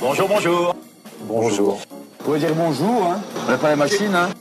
Bonjour, bonjour. Bonjour. Vous pouvez dire bonjour, hein. On n'a pas la machine, hein.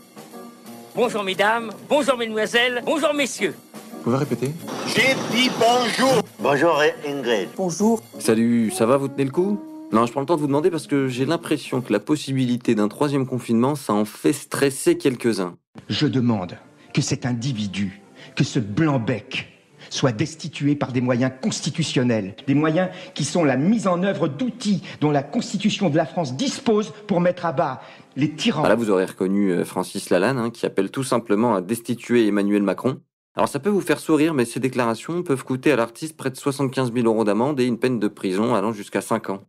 Bonjour mesdames, bonjour mesdemoiselles, bonjour messieurs. Vous pouvez répéter? J'ai dit bonjour. Bonjour Ingrid. Bonjour. Salut, ça va, vous tenez le coup? Non, je prends le temps de vous demander parce que j'ai l'impression que la possibilité d'un troisième confinement, ça en fait stresser quelques-uns. Je demande que cet individu, que ce blanc-bec, soit destitué par des moyens constitutionnels, des moyens qui sont la mise en œuvre d'outils dont la Constitution de la France dispose pour mettre à bas les tyrans. Là, vous aurez reconnu Francis Lalanne, qui appelle tout simplement à destituer Emmanuel Macron. Alors ça peut vous faire sourire, mais ces déclarations peuvent coûter à l'artiste près de 75 000 € d'amende et une peine de prison allant jusqu'à 5 ans.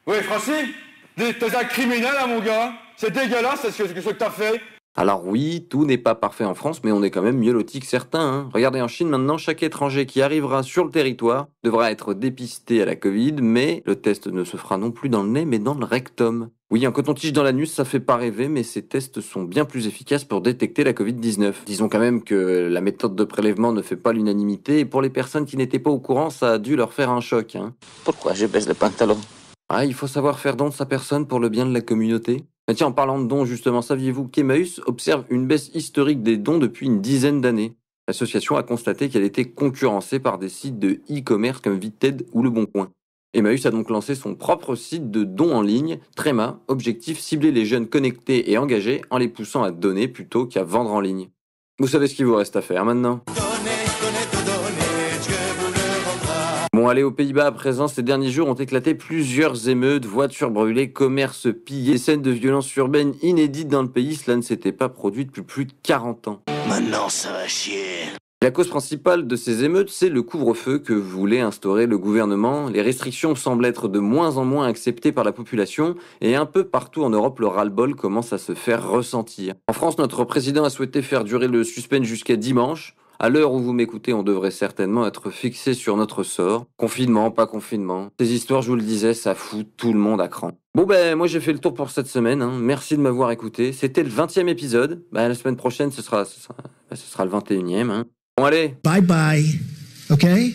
Oui, Francis, t'es un criminel, hein, mon gars. C'est dégueulasse, ce que t'as fait. Alors oui, tout n'est pas parfait en France, mais on est quand même mieux lotis que certains. Hein. Regardez en Chine maintenant, chaque étranger qui arrivera sur le territoire devra être dépisté à la Covid, mais le test ne se fera non plus dans le nez, mais dans le rectum. Oui, un coton-tige dans l'anus, ça fait pas rêver, mais ces tests sont bien plus efficaces pour détecter la Covid-19. Disons quand même que la méthode de prélèvement ne fait pas l'unanimité, et pour les personnes qui n'étaient pas au courant, ça a dû leur faire un choc. Hein. Pourquoi je baisse le pantalon? Ah, il faut savoir faire don de sa personne pour le bien de la communauté. Mais tiens, en parlant de dons, justement, saviez-vous qu'Emmaüs observe une baisse historique des dons depuis une dizaine d'années? L'association a constaté qu'elle était concurrencée par des sites de e-commerce comme Vinted ou Le Bon Coin. Emmaüs a donc lancé son propre site de dons en ligne, Tréma, objectif cibler les jeunes connectés et engagés en les poussant à donner plutôt qu'à vendre en ligne. Vous savez ce qu'il vous reste à faire maintenant? Bon, allez, aux Pays-Bas, à présent, ces derniers jours ont éclaté plusieurs émeutes, voitures brûlées, commerces pillés, scènes de violence urbaine inédites dans le pays. Cela ne s'était pas produit depuis plus de 40 ans. Maintenant, ça va chier. La cause principale de ces émeutes, c'est le couvre-feu que voulait instaurer le gouvernement. Les restrictions semblent être de moins en moins acceptées par la population et un peu partout en Europe, le ras-le-bol commence à se faire ressentir. En France, notre président a souhaité faire durer le suspense jusqu'à dimanche. À l'heure où vous m'écoutez, on devrait certainement être fixé sur notre sort. Confinement, pas confinement. Ces histoires, je vous le disais, ça fout tout le monde à cran. Bon moi j'ai fait le tour pour cette semaine. Hein. Merci de m'avoir écouté. C'était le 20e épisode. La semaine prochaine, ce sera le 21e. Hein. Bon allez. Bye bye. Okay?